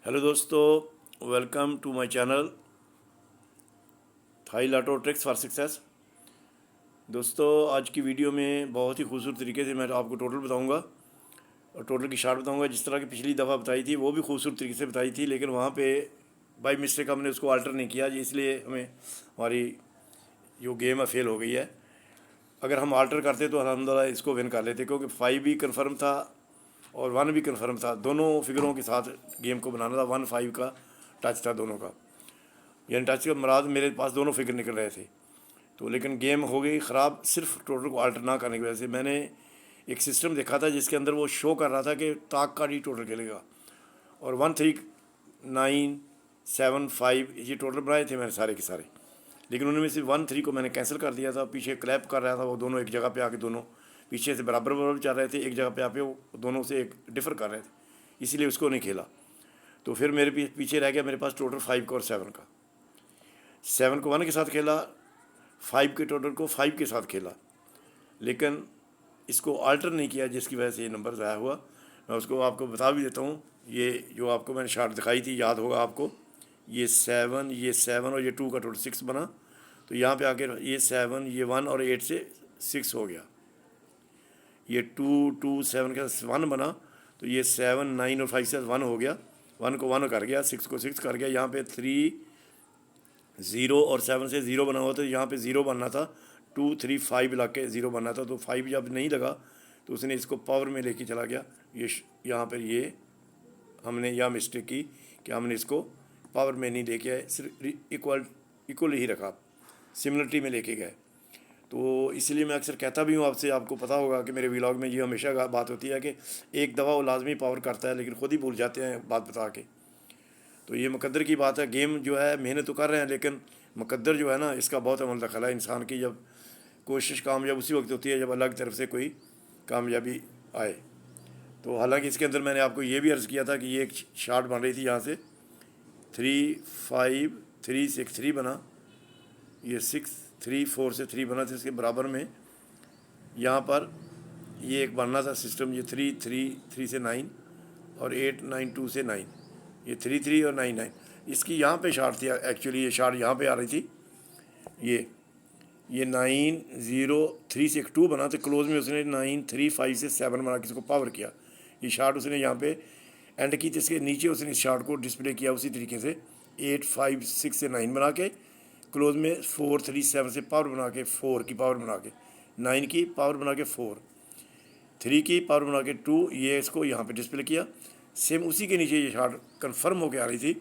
Hello दोस्तों, welcome to my channel Thai lotto tricks for success. दोस्तों, आज की वीडियो में बहुत ही खूबसूरत तरीके से मैं आपको टोटल बताऊंगा और टोटल की शार्ट बताऊंगा। जिस तरह की पिछली दफ़ा बताई थी वो भी खूबसूरत तरीके से बताई थी, लेकिन वहाँ पे बाई मिस्टेक हमने उसको अल्टर नहीं किया, इसलिए हमें हमारी जो गेम है फेल हो गई है। अगर हम अल्टर करते तो अल्हम्दुलिल्लाह इसको विन कर लेते, क्योंकि 5 भी कन्फर्म था और 1 भी कन्फर्म था। दोनों फिगरों के साथ गेम को बनाना था। 1-5 का टच था दोनों का, यानी टच का मराद मेरे पास दोनों फिगर निकल रहे थे। तो लेकिन गेम हो गई ख़राब सिर्फ टोटल को अल्टर ना करने की वजह से। मैंने एक सिस्टम देखा था जिसके अंदर वो शो कर रहा था कि ताक का ही टोटल खेलेगा, और 1 3 9 7 5 ये टोटल बनाए थे मैंने सारे के सारे। लेकिन उनमें से 1 3 को मैंने कैंसिल कर दिया था। पीछे क्लैप कर रहा था, वो दोनों एक जगह पे आके दोनों पीछे से बराबर बराबर चल रहे थे, एक जगह पे आके वो दोनों से एक डिफ़र कर रहे थे, इसीलिए उसको नहीं खेला। तो फिर मेरे पीछे रह गया मेरे पास टोटल 5 का और 7 का। 7 को 1 के साथ खेला, 5 के टोटल को 5 के साथ खेला, लेकिन इसको अल्टर नहीं किया, जिसकी वजह से ये नंबर ज़ाया हुआ। मैं उसको आपको बता भी देता हूँ। ये जो आपको मैंने शार्ट दिखाई थी, याद होगा आपको, ये 7 और ये 2 का टोटल 6 बना। तो यहाँ पे आके ये 7 ये 1 और 8 से 6 हो गया। ये 2 2 7 के साथ 1 बना, तो ये 7 9 और 5 से 1 हो गया। 1 को 1 कर गया, 6 को 6 कर गया। यहाँ पे 3 0 और 7 से 0 बना हुआ, तो यहाँ पे 0 बनना था। 2 3 5 लग के 0 बनना था, तो 5 जब नहीं लगा तो उसने इसको पावर में लेके चला गया। ये यहाँ पर ये हमने यह मिस्टेक की कि हमने इसको पावर में नहीं लेके आए, सिर्फ इक्वल ही रखा, सिमिलरिटी में लेके गए। तो इसलिए मैं अक्सर कहता भी हूँ आपसे, आपको पता होगा कि मेरे व्लॉग में ये हमेशा बात होती है कि एक दफ़ा वो लाजमी पावर करता है, लेकिन ख़ुद ही भूल जाते हैं बात बता के। तो ये मुकद्दर की बात है। गेम जो है मेहनत तो कर रहे हैं, लेकिन मुकद्दर जो है ना, इसका बहुत अमल दखल है इंसान की। जब कोशिश कामयाब उसी वक्त होती है जब अल्लाह की तरफ से कोई कामयाबी आए। तो हालांकि इसके अंदर मैंने आपको ये भी अर्ज़ किया था कि ये एक शार्ट बन रही थी, यहाँ से 3 5 3 6 3 बना, ये 6 3 4 से 3 बना था। इसके बराबर में यहाँ पर ये एक बनना था सिस्टम, ये 3 3 3 से 9 और 8 9 2 से 9, ये 3 3 और 9 9। इसकी यहाँ पे शार्ट थी एक्चुअली, ये शार्ट यहाँ पे आ रही थी। ये 9 0 3 से एक 2 बना, तो क्लोज में उसने 9 3 5 से 7 बना के इसको पावर किया। ये शार्ट उसने यहाँ पे एंड की, तो इसके नीचे उसने इस शार्ट को डिस्प्ले किया उसी तरीके से 8 5 6 से 9 बना के, क्लोज में 4 3 7 से पावर बना के, 4 की पावर बना के, 9 की पावर बना के, 4 3 की पावर बना के 2, ये इसको यहाँ पे डिस्प्ले किया। सेम उसी के नीचे ये शार्ट कन्फर्म होकर आ रही थी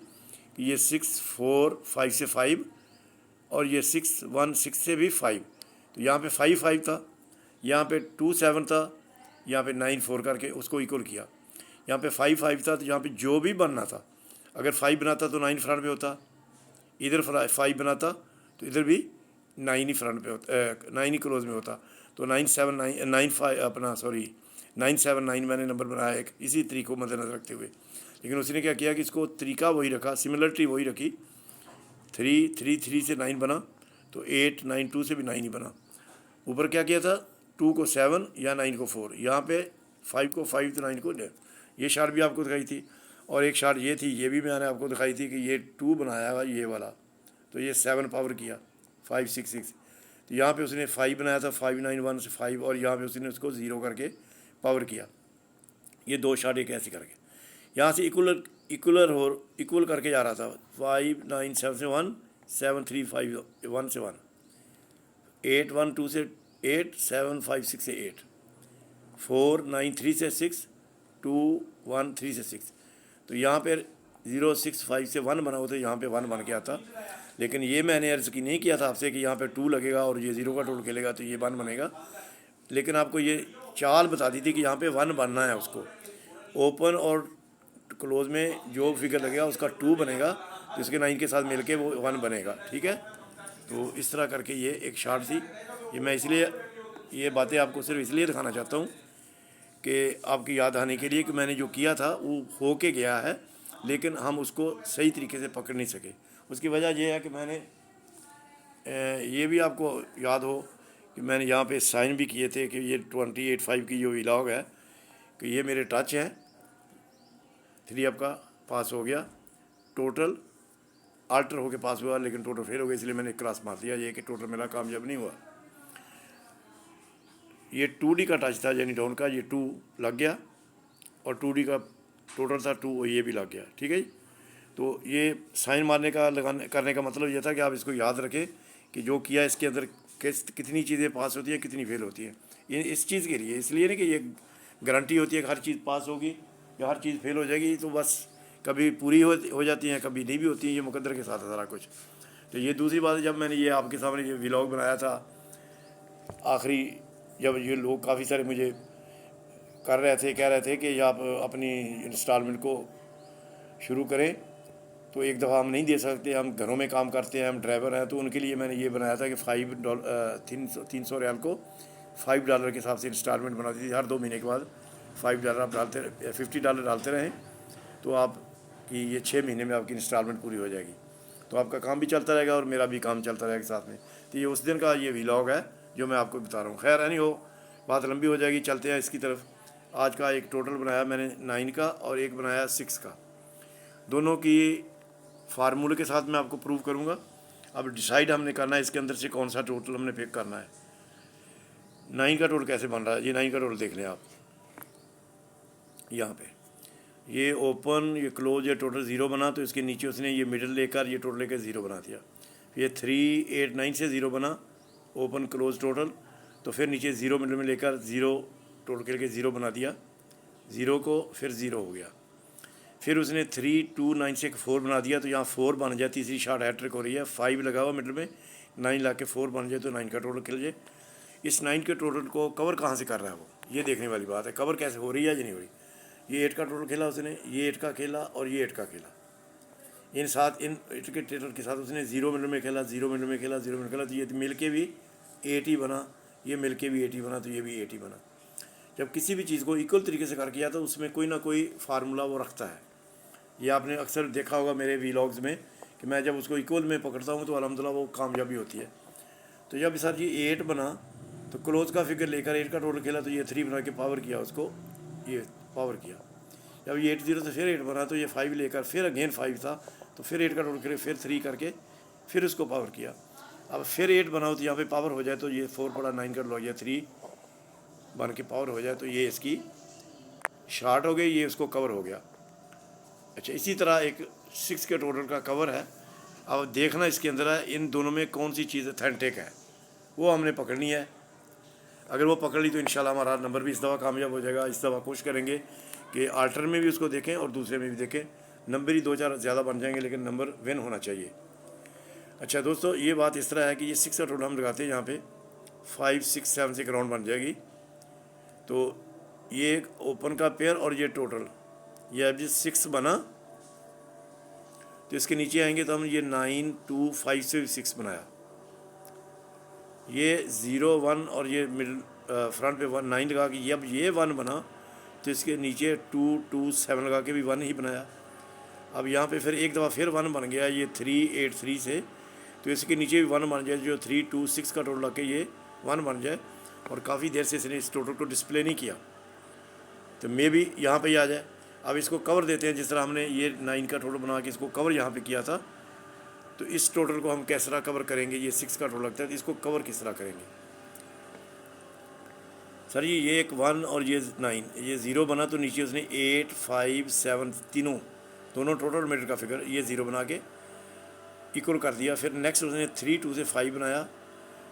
कि ये 6 4 5 से 5 और ये 6 1 6 से भी 5। तो यहाँ पे 5 5 था, यहाँ पे 2 7 था, यहाँ पे 9 4 करके उसको इक्वल किया। यहाँ पे 5 5 था, तो यहाँ पे जो भी बनना था, अगर 5 बनाता तो 9 फ्रंट पे होता, इधर 5 बनाता तो इधर भी 9 ही फ्रंट पे होता, 9 ही क्लोज में होता। तो 9 7 9 9 5 अपना 9 7 9 मैंने नंबर बनाया एक इसी तरीके को मद्देनजर रखते हुए। लेकिन उसने क्या किया कि इसको तरीका वही रखा, सिमिलरिटी वही रखी। 3 3 3 से 9 बना, तो 8 9 2 से भी 9 ही बना। ऊपर क्या किया था, 2 को 7 या 9 को 4, यहाँ पे 5 को 5 तो 9 को 9। ये शार्ट भी आपको दिखाई थी, और एक शार्ट ये थी, ये भी मैंने आपको दिखाई थी कि ये 2 बनाया हुआ ये वाला, तो ये 7 पावर किया 5 6 6। तो यहाँ पे उसने 5 बनाया था, 5 9 1 से 5, और यहाँ पे उसने उसको 0 करके पावर किया। ये दो शार्ट एक ऐसे करके यहाँ से इक्वल करके जा रहा था। 5 9 7 से 1 7 3 5 1 से 1 8 1 2 से 8 7 5 6 से 8 4 9 3 से 6 2 1 3 से 6। तो यहाँ पर 0 6 5 से 1 बना हुआ था, यहाँ पे 1 बन गया था। लेकिन ये मैंने अर्ज़ की नहीं किया था आपसे कि यहाँ पे 2 लगेगा और ये 0 का टोल खेलेगा तो ये 1 बनेगा। लेकिन आपको ये चाल बता दी थी कि यहाँ पे 1 बनना है, उसको ओपन और क्लोज में जो फिगर लगेगा उसका 2 बनेगा, तो इसके 9 के साथ मिलके वो 1 बनेगा। ठीक है, तो इस तरह करके ये एक शार्ट थी। ये मैं इसलिए ये बातें आपको सिर्फ इसलिए दिखाना चाहता हूँ कि आपकी याद आने के लिए कि मैंने जो किया था वो हो के गया है, लेकिन हम उसको सही तरीके से पकड़ नहीं सके। उसकी वजह यह है कि मैंने ये भी आपको याद हो कि मैंने यहाँ पे साइन भी किए थे कि ये 28 5 की जो व्लॉग है कि ये मेरे टच है 3 अप का, पास हो गया, टोटल आल्टर होके पास हुआ, लेकिन टोटल फेल हो गया, इसलिए मैंने क्रॉस मार दिया। ये कि टोटल मेरा कामयाब नहीं हुआ। ये 2D का टच था यानी डाउन का, ये 2 लग गया, और 2D का टोटल था 2, ये भी लग गया। ठीक है जी। तो ये साइन मारने का करने का मतलब ये था कि आप इसको याद रखें कि जो किया इसके अंदर कितनी चीज़ें पास होती हैं, कितनी फेल होती हैं। ये इस चीज़ के लिए, इसलिए नहीं कि ये गारंटी होती है कि हर चीज़ पास होगी या हर चीज़ फेल हो जाएगी। तो बस कभी पूरी हो जाती हैं, कभी नहीं भी होती हैं। ये मुकद्दर के साथ है सारा कुछ। तो ये दूसरी बात है, जब मैंने ये आपके सामने ये व्लॉग बनाया था आखिरी, जब ये लोग काफ़ी सारे मुझे कर रहे थे, कह रहे थे कि आप अपनी इंस्टॉलमेंट को शुरू करें, तो एक दफ़ा हम नहीं दे सकते, हम घरों में काम करते हैं, हम ड्राइवर हैं। तो उनके लिए मैंने ये बनाया था कि $300 रियाल को $5 के हिसाब से इंस्टॉलमेंट बना दी थी। हर 2 महीने के बाद $5 आप डालते, $50 डालते रहें, तो आपकी ये 6 महीने में आपकी इंस्टॉलमेंट पूरी हो जाएगी। तो आपका काम भी चलता रहेगा और मेरा भी काम चलता रहेगा साथ में। तो ये उस दिन का ये व्लॉग है जो मैं आपको बता रहा हूँ। खैर नहीं हो, बात लंबी हो जाएगी, चलते हैं इसकी तरफ। आज का एक टोटल बनाया मैंने 9 का और एक बनाया 6 का, दोनों की फार्मूले के साथ मैं आपको प्रूव करूँगा। अब डिसाइड हमने करना है इसके अंदर से कौन सा टोटल हमने पिक करना है। 9 का टोटल कैसे बन रहा है, ये 9 का टोटल देख लें आप। यहाँ पे ये ओपन, ये क्लोज, ये टोटल 0 बना, तो इसके नीचे उसने ये मिडल लेकर ये टोटल लेकर 0 बना दिया। ये 3, 8, 9 से 0 बना, ओपन क्लोज टोटल, तो फिर नीचे 0 मिडल में लेकर 0 टोटल करके 0 बना दिया, 0 को फिर 0 हो गया। फिर उसने 3, 2, 9 से 4 बना दिया, तो यहाँ 4 बन जाए। तीसरी शॉर्ट हैट्रिक हो रही है, 5 लगा हुआ मिडल में, 9 ला के 4 बन जाए तो 9 का टोटल खेल जाए। इस 9 के टोटल को कवर कहाँ से कर रहा है वो, ये देखने वाली बात है। कवर कैसे हो रही है या नहीं हो रही। ये 8 का टोटल खेला उसने, ये 8 का खेला और ये 8 का खेला। इन 8 के टोटल के साथ उसने 0 मिनट में खेला, 0 मिनट में खेला, 0 मिनट खेला, तो ये मिल के भी 8 ही बना, ये मिल के भी 8 ही बना, तो ये भी 8 ही बना। जब किसी भी चीज़ को इक्वल तरीके से कर किया तो उसमें कोई ना कोई फार्मूला वो रखता है। ये आपने अक्सर देखा होगा मेरे व्लॉग्स में कि मैं जब उसको इक्वल में पकड़ता हूँ तो अल्हम्दुलिल्लाह वो कामयाबी होती है। तो जब सर ये 8 बना तो क्लोज का फिगर लेकर 8 का टोटल खेला, तो ये 3 बना के पावर किया उसको, ये पावर किया। जब ये 8 0 से फिर 8 बना, तो ये 5 लेकर फिर अगेन 5 था, तो फिर 8 का टोटल खेले, फिर 3 करके फिर उसको पावर किया। अब फिर 8 बनाओ तो यहाँ पे पावर हो जाए, तो ये 4 पड़ा, 9 का लग गया, 3 बन के पावर हो जाए, तो ये इसकी शार्ट हो गई, ये उसको कवर हो गया। अच्छा, इसी तरह एक 6 के टोटल का कवर है। अब देखना इसके अंदर है इन दोनों में कौन सी चीज़ ऑथेंटिक है, वो हमने पकड़नी है। अगर वो पकड़ ली तो इंशाल्लाह हमारा नंबर भी इस दफ़ा कामयाब हो जाएगा। इस दफ़ा कोशिश करेंगे कि आल्टर में भी उसको देखें और दूसरे में भी देखें। नंबर ही 2-4 ज़्यादा बन जाएंगे, लेकिन नंबर विन होना चाहिए। अच्छा दोस्तों, ये बात इस तरह है कि ये 6 का टोटल हम लगाते हैं यहाँ पे 5, 6, 7 से एक राउंड बन जाएगी। तो ये एक ओपन का पेयर और ये टोटल, ये अब जो 6 बना, तो इसके नीचे आएंगे तो हम ये 9, 2, 5 से 6 बनाया। ये 0, 1 और ये मिडल फ्रंट पे 1, 9 लगा के अब ये 1 बना, तो इसके नीचे 2, 2, 7 लगा के भी 1 ही बनाया। अब यहाँ पे फिर एक दफ़ा फिर 1 बन गया, ये 3, 8, 3 से, तो इसके नीचे भी 1 बन जाए, जो 3, 2, 6 का टोटल लग के ये 1 बन जाए। और काफ़ी देर से इसने इस टोटल को डिस्प्ले नहीं किया, तो मे भी यहाँ पे ही आ जाए। अब इसको कवर देते हैं, जिस तरह हमने ये 9 का टोटल बना के इसको कवर यहाँ पे किया था, तो इस टोटल को हम किस तरह कवर करेंगे। ये 6 का टोटल लगता है, तो इसको कवर किस तरह करेंगे सर। ये एक 1 और ये 9, ये 0 बना, तो नीचे उसने 8, 5, 7 दोनों टोटल मीटर का फिगर ये 0 बना के इक्वल कर दिया। फिर नेक्स्ट उसने 3, 2 से 5 बनाया,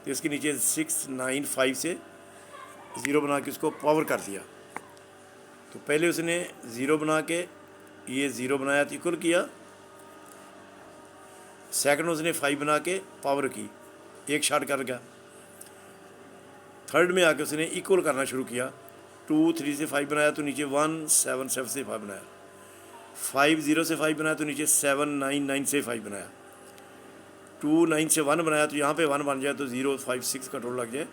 तो इसके नीचे 6, 9, 5 से 0 बना के उसको पावर कर दिया। तो पहले उसने 0 बना के ये 0 बनाया तो इक्वल किया, सेकंड उसने 5 बना के पावर की, एक शॉट कर गया। थर्ड में आके उसने इक्वल करना शुरू किया, 2, 3 से 5 बनाया, तो नीचे 1, 7, 7 से 5 बनाया। 5, 0 से 5 बनाया, तो नीचे 7, 9, 9 से 5 बनाया। 2, 9 से 1 बनाया, तो यहाँ पे 1 बन जाए, तो 0, 5, 6 का टोटल लग जाए,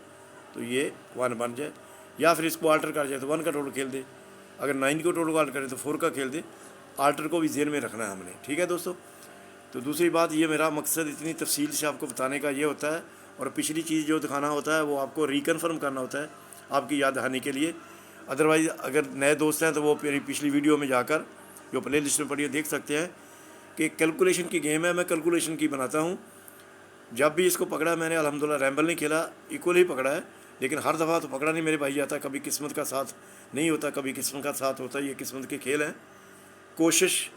तो ये 1 बन जाए। या फिर इसको आल्टर कर जाए तो 1 का टोटल खेल दे, अगर 9 को टोटल को आल्टर करें तो 4 का खेल दे। आल्टर को भी जेन में रखना है हमने, ठीक है दोस्तों। तो दूसरी बात, ये मेरा मकसद इतनी तफसील से आपको बताने का ये होता है, और पिछली चीज़ जो दिखाना होता है वो आपको रिकन्फर्म करना होता है आपकी याद दहानी के लिए। अदरवाइज़ अगर नए दोस्त हैं तो वो मेरी पिछली वीडियो में जाकर جو پلے لسٹ میں پڑھی ہے دیکھ سکتے ہیں کہ کیلکولیشن کی گیم ہے. میں کیلکولیشن کی بناتا ہوں. جب بھی اس کو پکڑا میں نے الحمدللہ ریمبل نہیں کھیلا, ایکول ہی پکڑا ہے, لیکن ہر دفعہ تو پکڑا نہیں میرے بھائی جاتا. کبھی قسمت کا ساتھ نہیں ہوتا, کبھی قسمت کا ساتھ ہوتا ہے. یہ قسمت کے کھیل ہیں. کوشش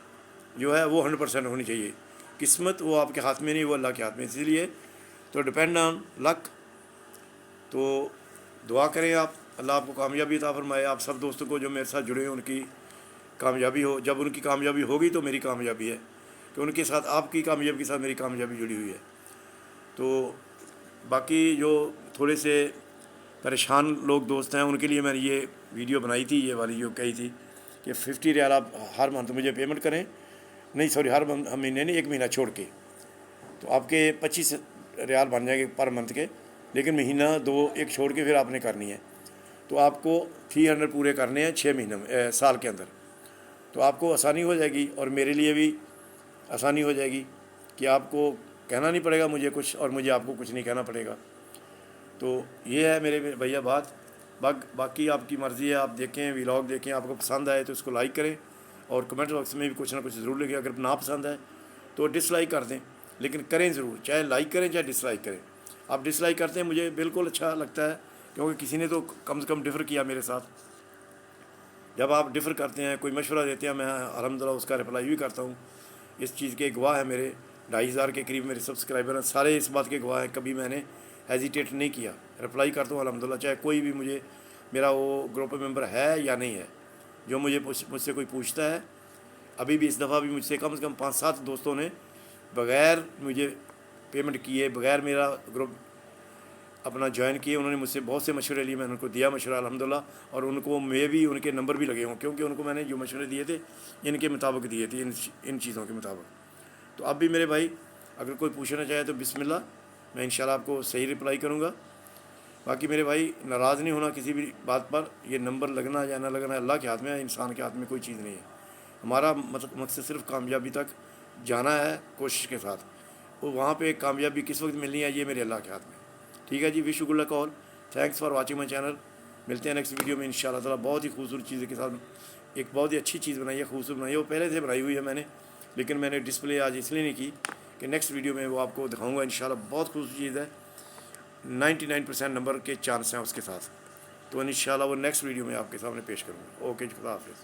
جو ہے وہ 100% ہونی چاہیے. قسمت وہ آپ کے ہاتھ میں نہیں, وہ اللہ کے ہاتھ میں. اسی لیے تو ڈپینڈ آن لک. تو دعا کریں آپ, اللہ آپ کو کامیابی عطا فرمائے. آپ سب دوستوں کو جو میرے ساتھ جڑے ہیں ان کی کامیابی ہو. جب ان کی کامیابی ہوگی تو میری کامیابی ہے, کہ ان کے ساتھ آپ کی کامیابی کے ساتھ میری کامیابی جڑی ہوئی ہے. تو باقی جو تھوڑے سے پریشان لوگ دوست ہیں ان کے لیے میں نے یہ ویڈیو بنائی تھی, یہ والی جو کہی تھی کہ 50 ریال آپ ہر منتھ مجھے پیمنٹ کریں. نہیں سوری, ہر مہینے نہیں, ایک مہینہ چھوڑ کے. تو آپ کے 25 ریال بن جائیں گے پر منتھ کے, لیکن مہینہ 2 ایک چھوڑ کے پھر آپ نے کرنی ہے. تو آپ کو 300 پورے کرنے ہیں 6 مہینوں میں, سال کے اندر. تو آپ کو آسانی ہو جائے گی اور میرے لیے بھی آسانی ہو جائے گی کہ آپ کو کہنا نہیں پڑے گا مجھے کچھ, اور مجھے آپ کو کچھ نہیں کہنا پڑے گا. تو یہ ہے میرے بھیا بات. باقی آپ کی مرضی ہے, آپ دیکھیں ولاگ دیکھیں, آپ کو پسند آئے تو اس کو لائک کریں, اور کمنٹ باکس میں بھی کچھ نہ کچھ ضرور لکھیں. اگر نا پسند ہے تو ڈس لائک کر دیں, لیکن کریں ضرور, چاہے لائک کریں چاہے ڈس لائک کریں. آپ ڈس لائک کرتے ہیں مجھے بالکل اچھا لگتا ہے, کیونکہ کسی نے تو کم سے کم ڈفر کیا میرے ساتھ. جب آپ ڈفر کرتے ہیں, کوئی مشورہ دیتے ہیں, میں الحمدللہ اس کا رپلائی بھی کرتا ہوں. اس چیز کے گواہ ہیں میرے 2,500 کے قریب میرے سبسکرائبر ہیں, سارے اس بات کے گواہ ہیں. کبھی میں نے ہیزیٹیٹ نہیں کیا, رپلائی کرتا ہوں الحمدللہ, چاہے کوئی بھی مجھے میرا وہ گروپ ممبر ہے یا نہیں ہے. جو مجھ سے کوئی پوچھتا ہے, ابھی بھی اس دفعہ بھی مجھ سے کم 5-7 دوستوں نے بغیر مجھے پیمنٹ کیے, بغیر میرا گروپ اپنا جوائن کیے, انہوں نے مجھ سے بہت سے مشورے لیے. میں نے ان کو دیا مشورہ الحمدللہ, اور ان کو میں بھی ان کے نمبر بھی لگے ہوں, کیونکہ ان کو میں نے جو مشورے دیے تھے ان کے مطابق دیے تھے, ان چیزوں کے مطابق. تو اب بھی میرے بھائی اگر کوئی پوچھنا چاہے تو بسم اللہ, میں انشاءاللہ آپ کو صحیح رپلائی کروں گا. باقی میرے بھائی ناراض نہیں ہونا کسی بھی بات پر. یہ نمبر لگنا یا نہ لگنا اللہ کے ہاتھ میں ہے, انسان کے ہاتھ میں کوئی چیز نہیں ہے. ہمارا مقصد صرف کامیابی تک جانا ہے کوشش کے ساتھ. وہ وہاں پہ کامیابی کس وقت ملنی ہے یہ میرے اللہ کے ہاتھ میں. ٹھیک ہے جی, wish you good luck all. Thanks for watching my channel. ملتے ہیں نیکسٹ ویڈیو میں انشاءاللہ تعالیٰ. بہت ہی خوبصورت چیزوں کے ساتھ ایک بہت ہی اچھی چیز بنائی ہے, خوبصورت بنائی ہے. وہ پہلے سے بنائی ہوئی ہے میں نے, لیکن میں نے ڈسپلے آج اس لیے نہیں کی کہ نیکسٹ ویڈیو میں وہ آپ کو دکھاؤں گا انشاءاللہ. بہت خوبصورت چیز ہے, 99% نمبر کے چانس ہیں اس کے ساتھ. تو انشاءاللہ وہ نیکسٹ ویڈیو میں آپ کے سامنے پیش کروں گا. اوکے جی, خدا حافظ.